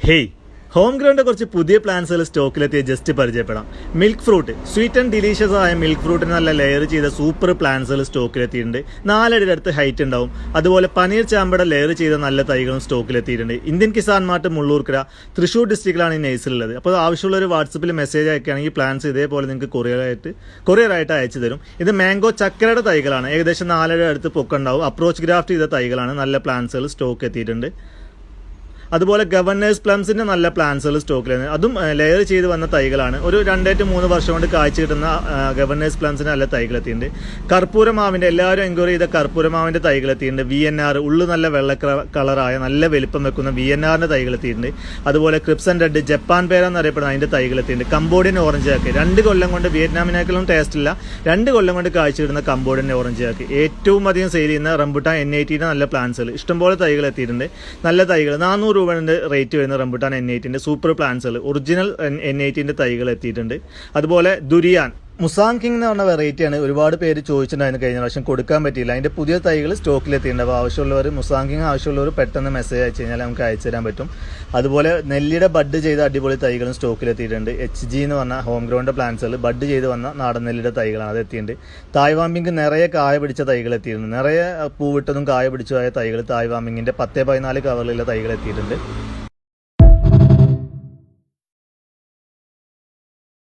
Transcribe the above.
Hey, home ഗ്രൗണ്ടിനെ കുറച്ച് പുതിയ പ്ലാന്റ്സുകൾ സ്റ്റോക്കിലെത്തിയ just പരിചയപ്പെടാം. Milk fruit, sweet and delicious ആയ മിൽക്ക് ഫ്രൂട്ടിന് നല്ല ലെയർ ചെയ്ത സൂപ്പർ പ്ലാന്റ്സുകൾ സ്റ്റോക്കിലെത്തിയിട്ടുണ്ട്. 4 അടിയുടെ അടുത്ത് ഹൈറ്റ് ഉണ്ടാവും. അതുപോലെ പനീർ ചാമ്പയുടെ ലെയർ ചെയ്ത നല്ല തൈകളും സ്റ്റോക്കിലെത്തിയിട്ടുണ്ട്. ഇന്ത്യൻ കിസാൻ മാർട്ട് മുള്ളൂർക്കര, തൃശ്ശൂർ ഡിസ്ട്രിക്റ്റിലാണ് ഈ നഴ്സറിയുള്ളത്. അപ്പോൾ ആവശ്യമുള്ളൊരു വാട്സപ്പിൽ മെസ്സേജ് അയക്കുകയാണെങ്കിൽ പ്ലാന്റ്സ് ഇതേപോലെ നിങ്ങൾക്ക് കൊറിയറായിട്ട് അയച്ചു തരും. ഇത് മാംഗോ ചക്കരയുടെ തൈകളാണ്. ഏകദേശം 4 അടി അടുത്ത് പൊക്കുണ്ടാവും. അപ്രോച്ച് ഗ്രാഫ്റ്റ് ചെയ്ത തൈകളാണ്. നല്ല പ്ലാന്റ്സുകൾ സ്റ്റോക്ക് എത്തിയിട്ടുണ്ട്. അതുപോലെ ഗവർണേഴ്സ് പ്ലംസിൻ്റെ നല്ല പ്ലാന്റ്സുകൾ സ്റ്റോക്കിലാണ്. അതും ലെയർ ചെയ്ത് വന്ന തൈകളാണ്. ഒരു 2 to 3 വർഷം കൊണ്ട് കാഴ്ച കിട്ടുന്ന ഗവർണേഴ്സ് പ്ലംസിന് നല്ല തൈകളെത്തിയിട്ടുണ്ട്. കർപ്പൂരമാവിൻ്റെ എല്ലാവരും എൻക്വയറി ചെയ്ത കർപ്പൂരമാവിൻ്റെ തൈകളെത്തിയിട്ടുണ്ട്. VNR, ഉള്ളു നല്ല വെള്ള കളറായ നല്ല വലിപ്പം വെക്കുന്ന VNRൻ്റെ തൈകളെത്തിയിട്ടുണ്ട്. അതുപോലെ ക്രിപ്സൺ റെഡ്, ജപ്പാൻ പേര എന്നറിയപ്പെടുന്ന അതിൻ്റെ തൈകളെത്തിയിട്ടുണ്ട്. കംബോഡിയൻ ഓറഞ്ച് ആക്കി 2 കൊല്ലം കൊണ്ട്, വിയറ്റ്നാമിനേക്കാളും ടേസ്റ്റ് ഇല്ല, 2 കൊല്ലം കൊണ്ട് കാഴ്ച കിട്ടുന്ന കംബോഡിയൻ ഓറഞ്ച് ആക്കി. ഏറ്റവും അധികം സെയിൽ ചെയ്യുന്ന റംബുട്ടാൻ N80 നല്ല പ്ലാന്റ്സുകൾ ഇഷ്ടംപോലെ തൈകൾ എത്തിയിട്ടുണ്ട്. നല്ല തൈകൾ 400 രൂപയുടെ റേറ്റ് വരുന്ന rambutan N80 super പ്ലാന്റ്സുകൾ original N80 തൈകൾ എത്തിയിട്ടുണ്ട്. അതുപോലെ ദുരിയാൻ മുസാങ് കിങ് എന്ന് പറഞ്ഞ വെറൈറ്റിയാണ്. ഒരുപാട് പേര് ചോദിച്ചിട്ടുണ്ടായിരുന്നു, കഴിഞ്ഞ പ്രാവശ്യം കൊടുക്കാൻ പറ്റിയില്ല. അതിൻ്റെ പുതിയ തൈകൾ സ്റ്റോക്കിലെത്തിയിട്ടുണ്ട്. അപ്പോൾ ആവശ്യമുള്ളവർ, മുസാങ് കിങ് ആവശ്യമുള്ളവർ പെട്ടെന്ന് മെസ്സേജ് അയച്ചു കഴിഞ്ഞാൽ നമുക്ക് അയച്ചു തരാൻ പറ്റും. അതുപോലെ നെല്ലിയുടെ ബഡ് ചെയ്ത അടിപൊളി തൈകളും സ്റ്റോക്കിലെത്തിയിട്ടുണ്ട്. HG എന്ന് പറഞ്ഞ ഹോം ഗ്രൗണ്ട് പ്ലാന്റ്സുകൾ ബഡ് ചെയ്ത് വന്ന നാടൻ നെല്ലിയുടെ തൈകളാണ് അത് എത്തിയിട്ടുണ്ട്. തായ്വാമ്പിങ് നിറയെ കായ പിടിച്ച തൈകൾ എത്തിയിട്ടുണ്ട്. നിറയെ പൂവിട്ടതും കായ പിടിച്ചതായ തൈകൾ തായ്വാമ്പിങ്ങിൻ്റെ 10-14 കവറിലുള്ള തൈകൾ എത്തിയിട്ടുണ്ട്.